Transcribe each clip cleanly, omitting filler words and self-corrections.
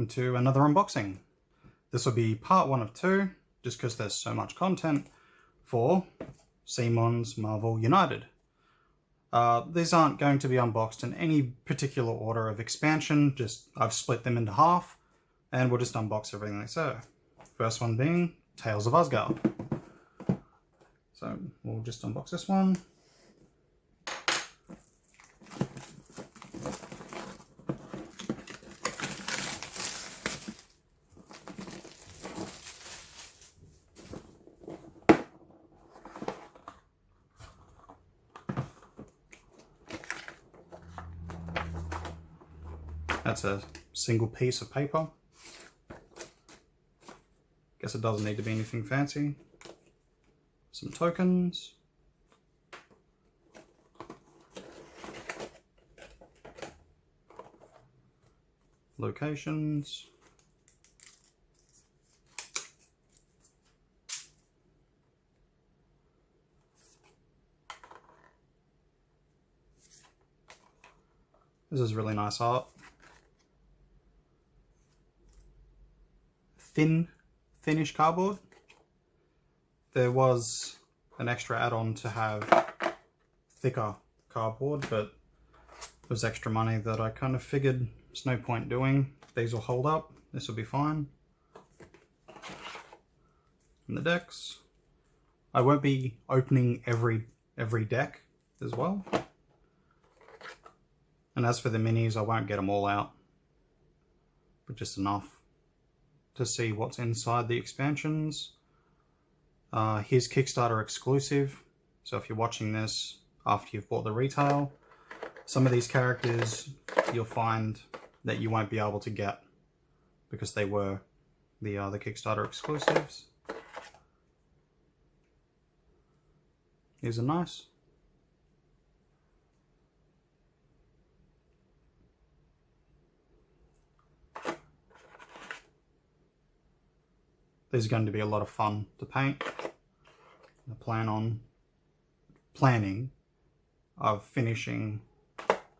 welcome to another unboxing. This will be part 1 of 2, just because there's so much content for CMON's Marvel United. These aren't going to be unboxed in any particular order of expansion, just I've split them into half, and we'll just unbox everything they so. First one being Tales of Asgard. So we'll just unbox this one. That's a single piece of paper. Guess it doesn't need to be anything fancy. Some tokens. Locations. This is really nice art. Thinnish cardboard. There was an extra add-on to have thicker cardboard, but it was extra money that I kind of figured there's no point doing. These will hold up. This will be fine. And the decks. I won't be opening every deck as well. And as for the minis, I won't get them all out, but just enough to see what's inside the expansions. Here's Kickstarter exclusive, so if you're watching this after you've bought the retail, some of these characters you'll find that you won't be able to get because they were the Kickstarter exclusives. These are nice. These are going to be a lot of fun to paint. I planning of finishing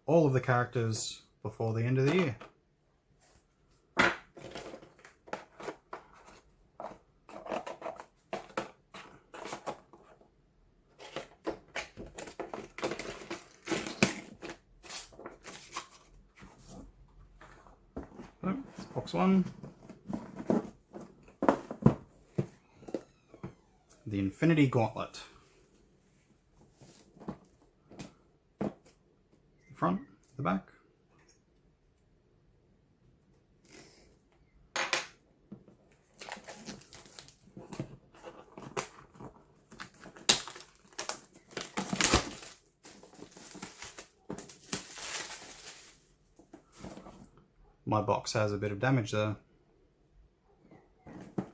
all of the characters before the end of the year. So, that's box 1. The Infinity Gauntlet. The front, the back. My box has a bit of damage there.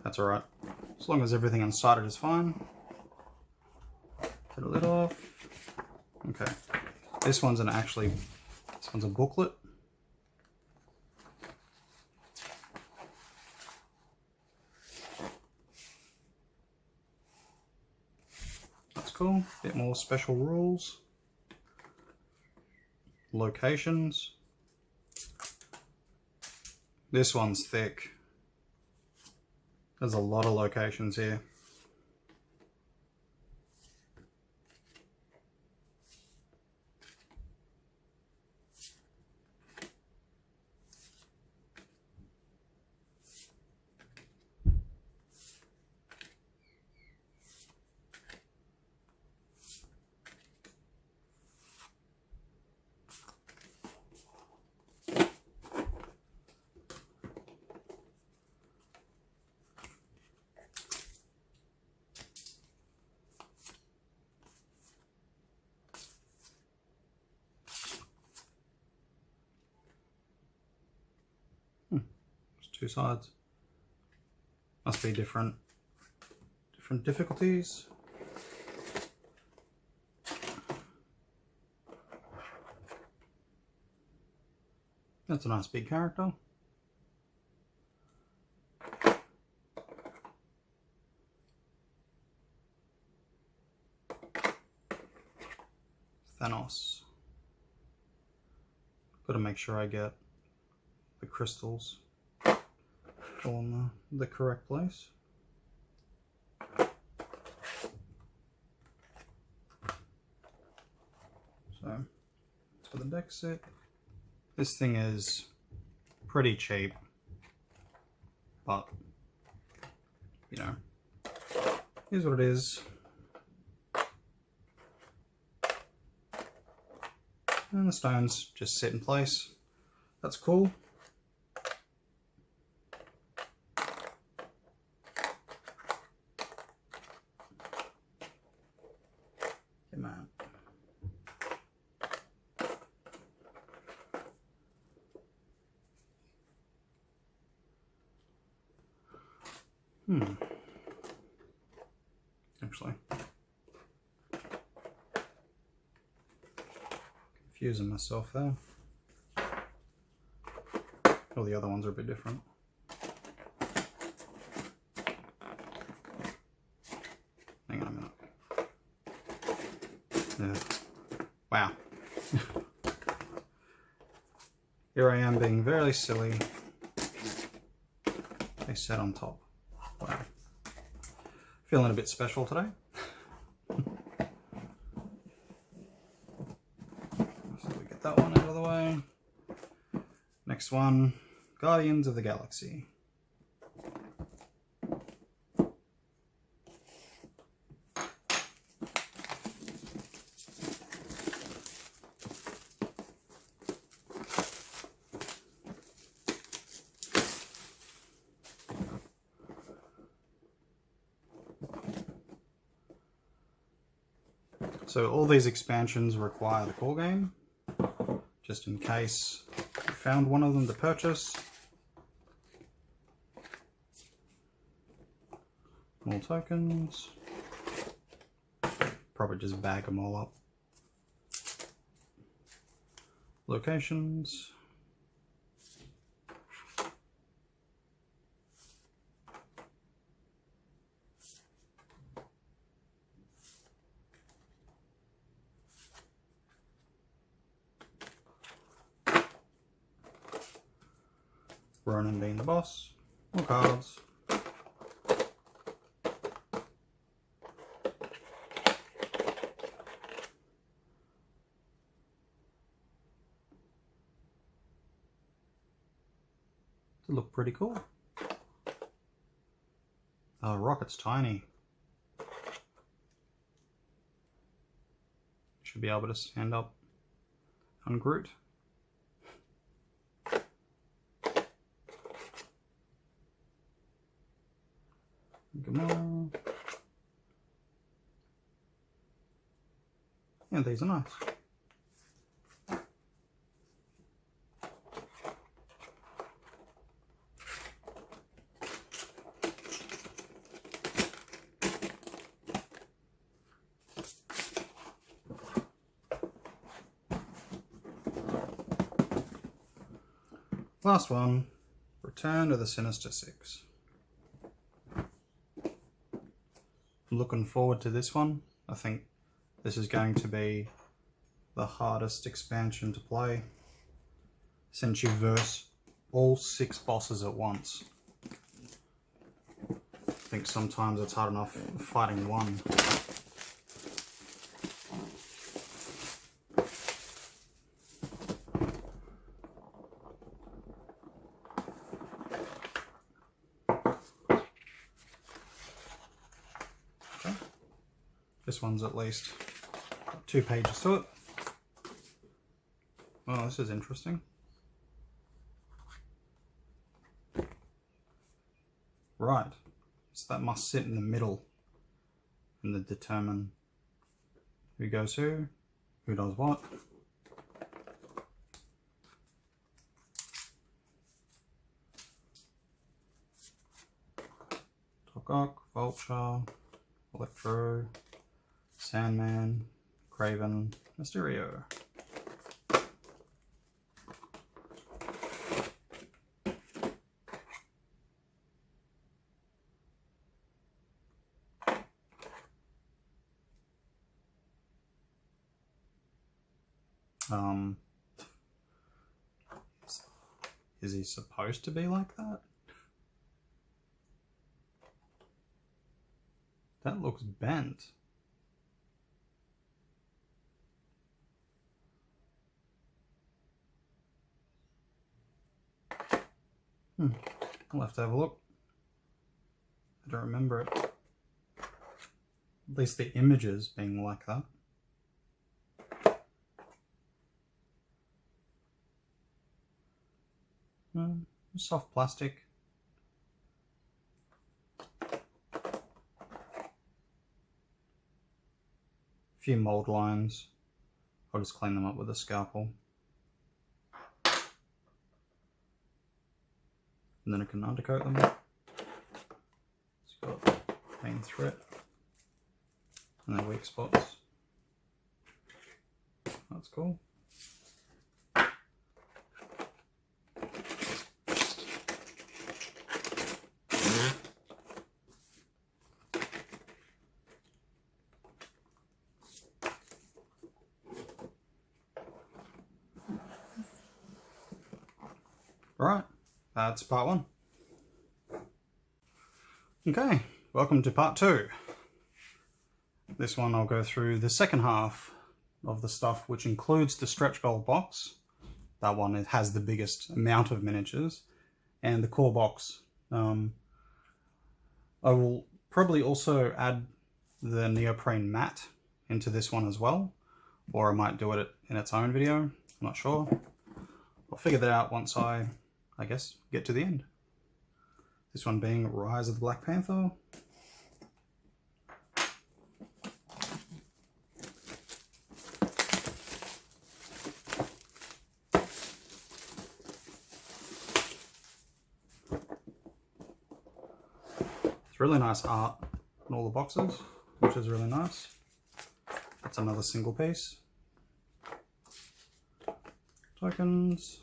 That's alright. As long as everything inside it is fine. Get the lid off. Okay. This one's a booklet. That's cool. Bit more special rules. Locations. This one's thick. There's a lot of locations here. Two sides. Must be different difficulties. That's a nice big character. Thanos. Got to make sure I get the crystals. all in the correct place. So that's for the deck set. This thing is pretty cheap, but you know, here's what it is. And the stones just sit in place. That's cool. Come on. Actually, confusing myself there. All the other ones are a bit different. Hang on a minute. Yeah. Wow. Here I am being very silly. They sat on top. Wow. Feeling a bit special today. So we get that one out of the way. Next one, Guardians of the Galaxy. So all these expansions require the core game, just in case you found one of them to purchase. More tokens. Probably just bag them all up. Locations. Ronan being the boss. More cards. They look pretty cool. Oh, Rocket's tiny. Should be able to stand up on Groot. Yeah, these are nice. Last one, Return to the Sinister Six. Looking forward to this one. I think this is going to be the hardest expansion to play since you verse all 6 bosses at once. I think sometimes it's hard enough fighting one. This one's at least got 2 pages to it. Oh, this is interesting. Right, so that must sit in the middle and determine who goes who does what. Tokok, Vulture, Electro, Sandman, Kraven, Mysterio. Is he supposed to be like that? That looks bent. I'll have to have a look. I don't remember it. At least the images being like that. Soft plastic. Few mold lines. I'll just clean them up with a scalpel. And then I can undercoat them. It's got main thread and then weak spots. That's cool. Alright, that's part one. Okay, welcome to part two. This one I'll go through the second half of the stuff, which includes the stretch goal box. That one has the biggest amount of miniatures, and the core box. I will probably also add the neoprene mat into this one as well, or I might do it in its own video, I'm not sure. I'll figure that out once I guess, get to the end. This one being Rise of the Black Panther. It's really nice art in all the boxes, which is really nice. That's another single piece. Tokens.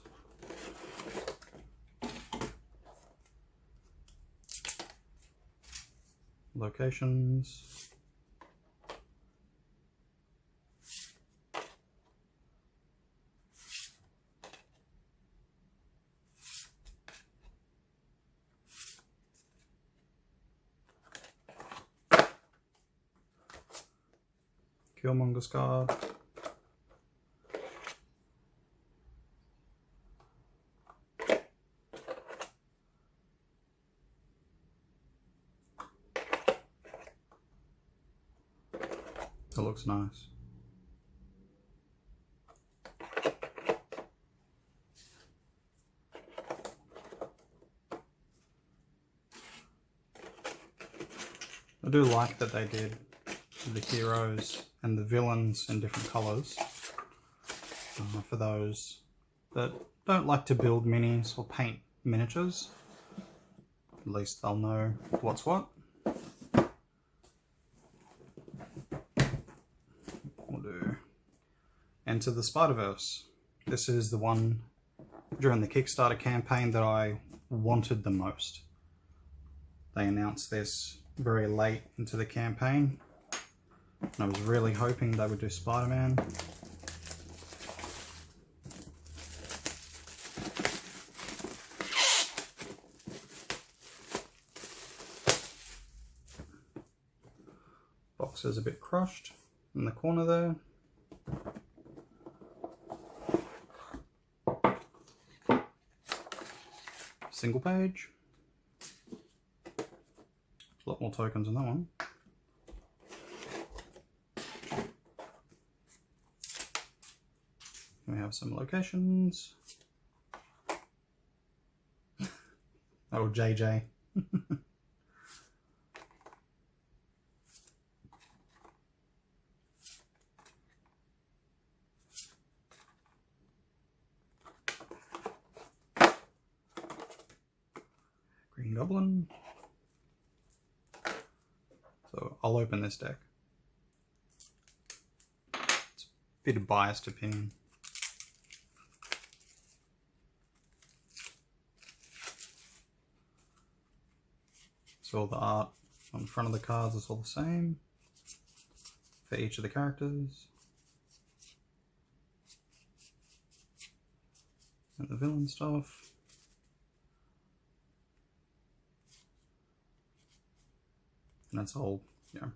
Locations. Killmonger Asgard. That looks nice. I do like that they did the heroes and the villains in different colours. For those that don't like to build minis or paint miniatures, at least they'll know what's what. We'll do Enter the SpiderVerse. This is the one during the Kickstarter campaign that I wanted the most. They announced this very late into the campaign, and I was really hoping they would do Spider-Man. Box is a bit crushed in the corner there. Single page. A lot more tokens on that one. We have some locations. Oh, JJ. Green Goblin. So I'll open this deck. It's a bit of biased opinion. So all the art on the front of the cards is all the same for each of the characters. And the villain stuff. And that's all know,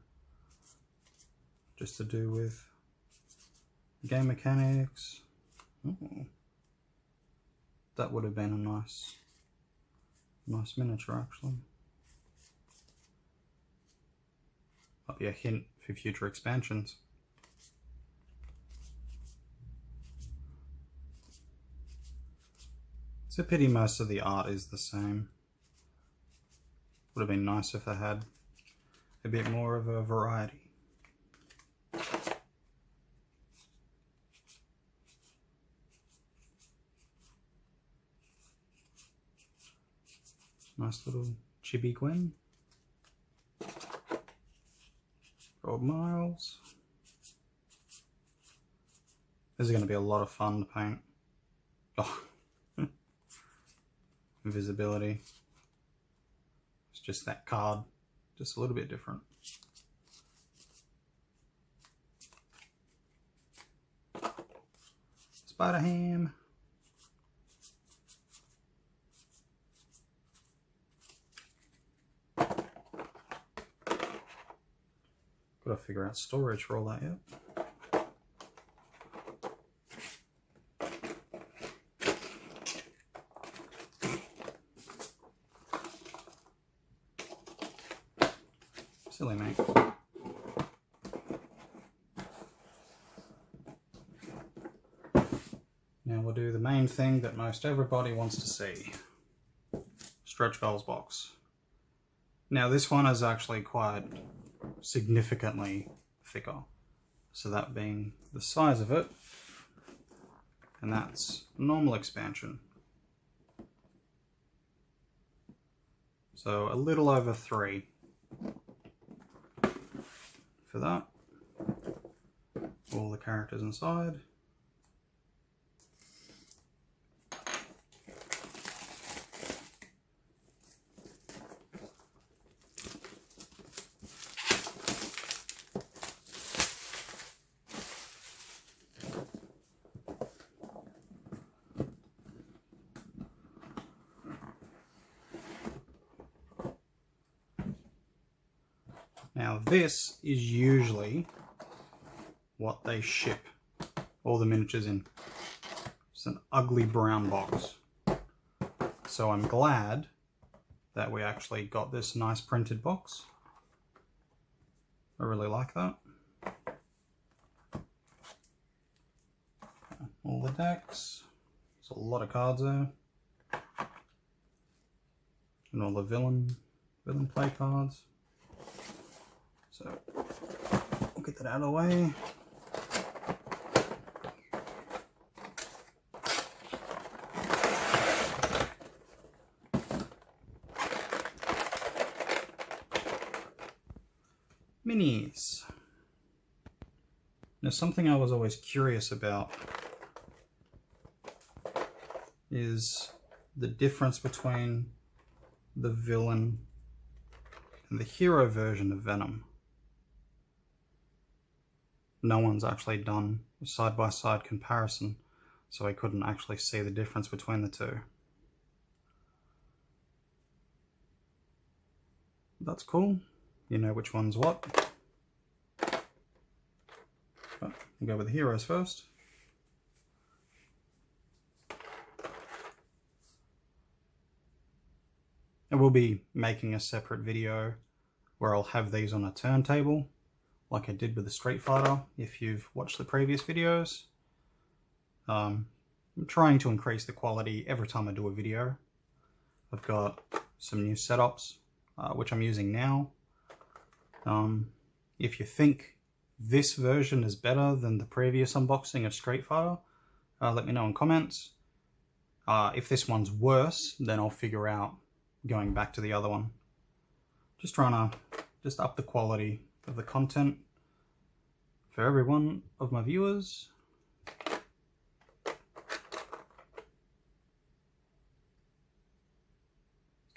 just to do with game mechanics. Ooh. That would have been a nice miniature, actually. Might be a hint for future expansions. It's a pity most of the art is the same. Would have been nice if they had a bit more of a variety. Nice little chibi Gwen. Rob Miles. This is going to be a lot of fun to paint. Oh. Invisibility. It's just that card, just a little bit different. Spider-Ham. Gotta figure out storage for all that yet. Silly mate. Now we'll do the main thing that most everybody wants to see. Stretch goals box. Now this one is actually quite significantly thicker. So that being the size of it, and that's normal expansion. So a little over 3 for that. All the characters inside. Now this is usually what they ship all the miniatures in. It's an ugly brown box. So I'm glad that we actually got this nice printed box. I really like that. All the decks. There's a lot of cards there. And all the villain play cards. So we'll get that out of the way. Minis. Now something I was always curious about is the difference between the villain and the hero version of Venom. No one's actually done a side-by-side comparison, so I couldn't actually see the difference between the two. That's cool. You know which one's what. But we'll go with the heroes first. I will be making a separate video where I'll have these on a turntable, like I did with the Street Fighter, if you've watched the previous videos. I'm trying to increase the quality every time I do a video. I've got some new setups, which I'm using now. If you think this version is better than the previous unboxing of Street Fighter, let me know in comments. If this one's worse, then I'll figure out going back to the other one. Just trying to up the quality of the content for every one of my viewers. It's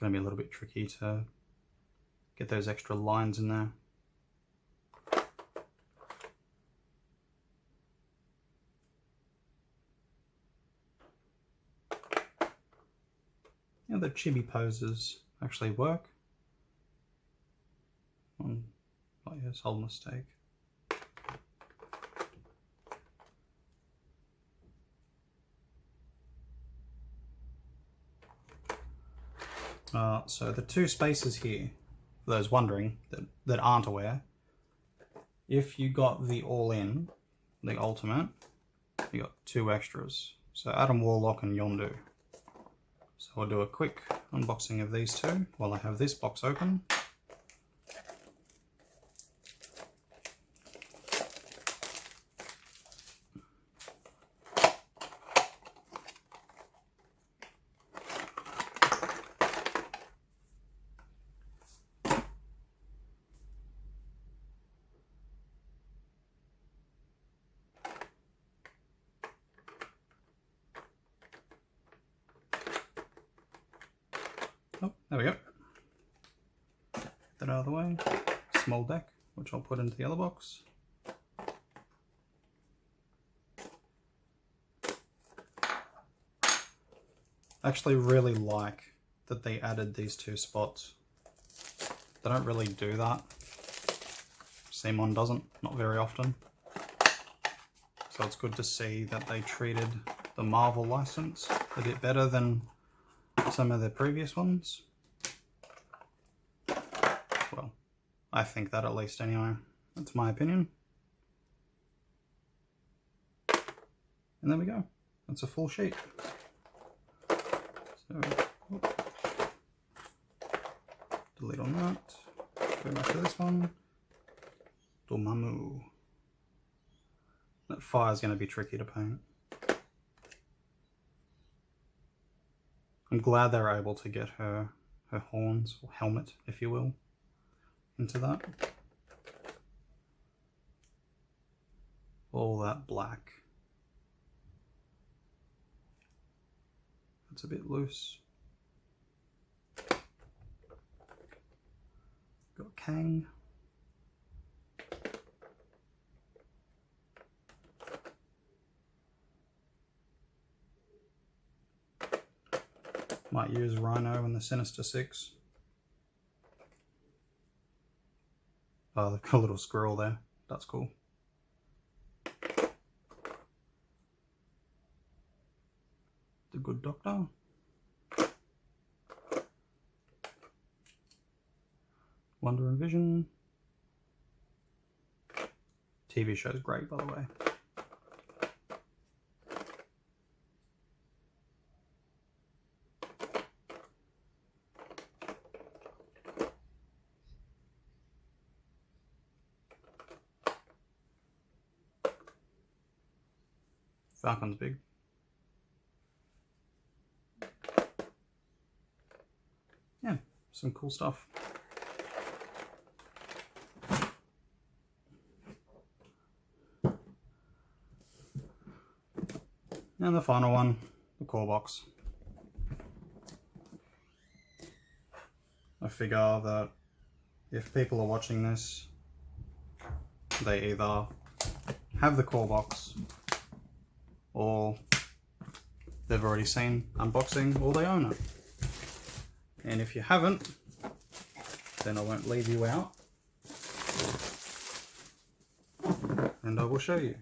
going to be a little bit tricky to get those extra lines in there. Yeah, the chibi poses actually work. Oh yes, whole mistake. So the two spaces here, for those wondering that aren't aware, if you got the all-in, the ultimate, you got two extras. So Adam Warlock and Yondu. So I'll do a quick unboxing of these two while I have this box open. Oh, there we go. Get that out of the way. Small deck, which I'll put into the other box. I actually really like that they added these two spots. They don't really do that. CMON doesn't, not very often. So it's good to see that they treated the Marvel license a bit better than some of their previous ones. Well, I think that at least anyway. That's my opinion. And there we go. That's a full sheet. So, delete on that. Go back to this one. Dormammu. That fire's going to be tricky to paint. I'm glad they were able to get her horns, or helmet, if you will, into that. All that black. It's a bit loose. Got Kang. Might use Rhino and the Sinister Six. Oh, they've got a little squirrel there. That's cool. The Good Doctor. Wonder and Vision. TV show's great, by the way. Falcon's big. Yeah, some cool stuff. And the final one, the core box. I figure that if people are watching this, they either have the core box, or they've already seen unboxing, or they own it. And if you haven't, then I won't leave you out, and I will show you.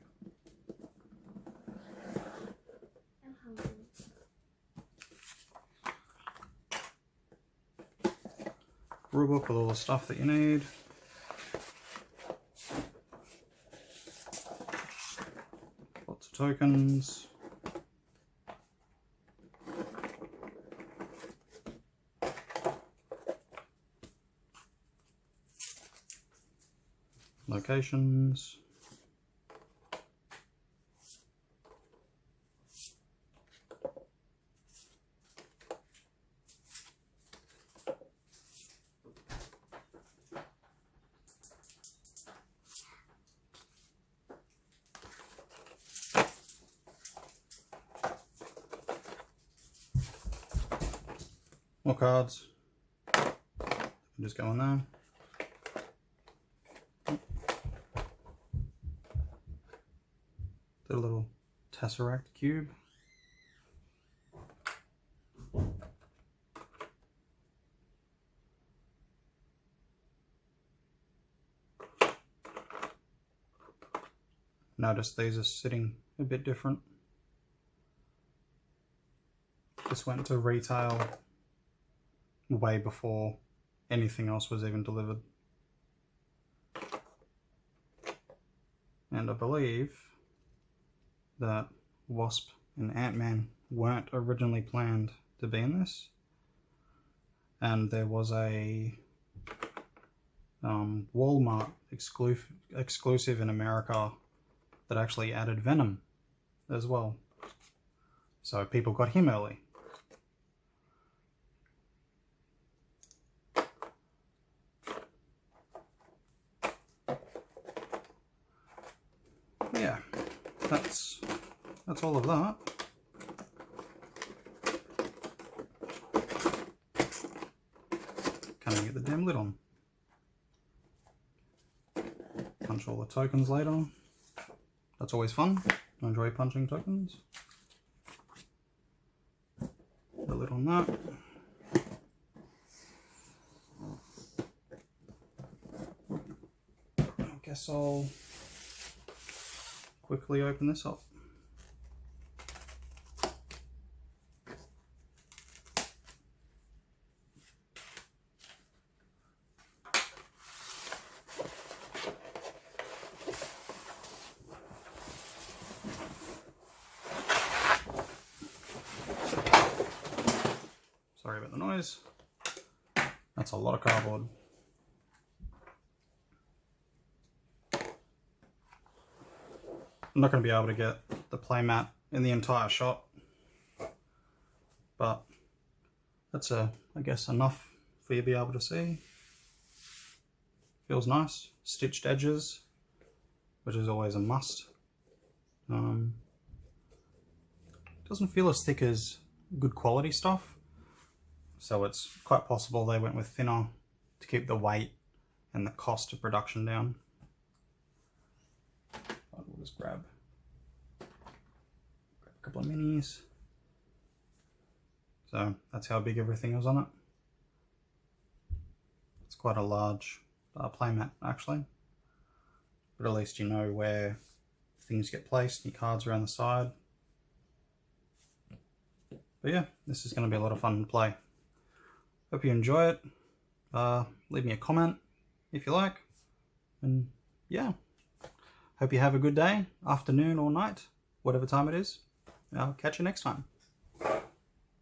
Rulebook with all the stuff that you need. Lots of tokens. Locations. More cards. Just go in there. The little Tesseract cube. notice these are sitting a bit different. This went to retail way before anything else was even delivered. And I believe that Wasp and Ant-Man weren't originally planned to be in this. And there was a Walmart exclusive in America that actually added Venom as well. So people got him early. Yeah, that's all of that. Can't even get the damn lid on. Punch all the tokens later. That's always fun. I enjoy punching tokens. The lid on that. I guess I'll quickly open this up. Sorry about the noise. That's a lot of cardboard. I'm not going to be able to get the playmat in the entire shot, but that's I guess enough for you to be able to see. Feels nice. Stitched edges, which is always a must. Doesn't feel as thick as good quality stuff, so it's quite possible they went with thinner to keep the weight and the cost of production down. We'll just grab a couple of minis. So that's how big everything is on it. It's quite a large playmat actually, but at least you know where things get placed, your cards around the side. But yeah, this is going to be a lot of fun to play. Hope you enjoy it. Leave me a comment if you like, and yeah. Hope you have a good day, afternoon or night, whatever time it is. I'll catch you next time.